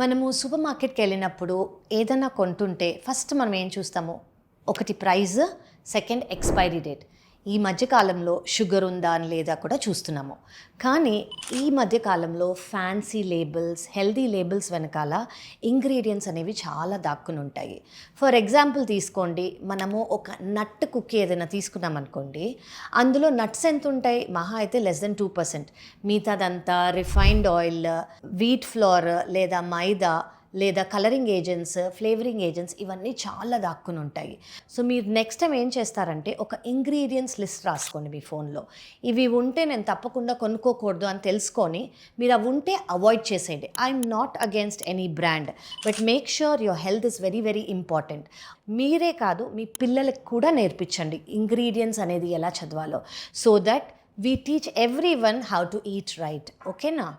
మనము సూపర్ మార్కెట్‌కి వెళ్ళినప్పుడు ఏదన్నా కొంటుంటే ఫస్ట్ మనం ఏం చూస్తాము? ఒకటి ప్రైస్, సెకండ్ ఎక్స్‌పైరీ డేట్. ఈ మధ్య కాలంలో షుగర్ ఉందా అని లేదా కూడా చూస్తున్నాము. కానీ ఈ మధ్య కాలంలో ఫ్యాన్సీ లేబుల్స్, హెల్తీ లేబుల్స్ వెనకాల ఇంగ్రీడియెంట్స్ అనేవి చాలా దాక్కుని ఉంటాయి. ఫర్ ఎగ్జాంపుల్ తీసుకోండి, మనము ఒక నట్ కుక్కీ ఏదైనా తీసుకున్నామనుకోండి, అందులో నట్స్ ఎంత ఉంటాయి? మహా అయితే లెస్ దెన్ 2%. మిగతాదంతా రిఫైన్డ్ ఆయిల్, వీట్ ఫ్లోర్ లేదా మైదా లేదా కలరింగ్ ఏజెంట్స్, ఫ్లేవరింగ్ ఏజెంట్స్ ఇవన్నీ చాలా దాక్కుని ఉంటాయి. సో మీరు నెక్స్ట్ టైం ఏం చేస్తారంటే ఒక ఇంగ్రీడియంట్స్ లిస్ట్ రాసుకోండి మీ ఫోన్లో. ఇవి ఉంటే నేను తప్పకుండా కొనుక్కోకూడదు అని తెలుసుకొని మీరు అవి ఉంటే అవాయిడ్ చేసేయండి. I'm not against any brand, but make sure your health is very very important. మీరే కాదు, మీ పిల్లలకు కూడా నేర్పించండి ఇంగ్రీడియంట్స్ అనేది ఎలా చదవాలో, so that we teach every one how to eat right. ఓకేనా?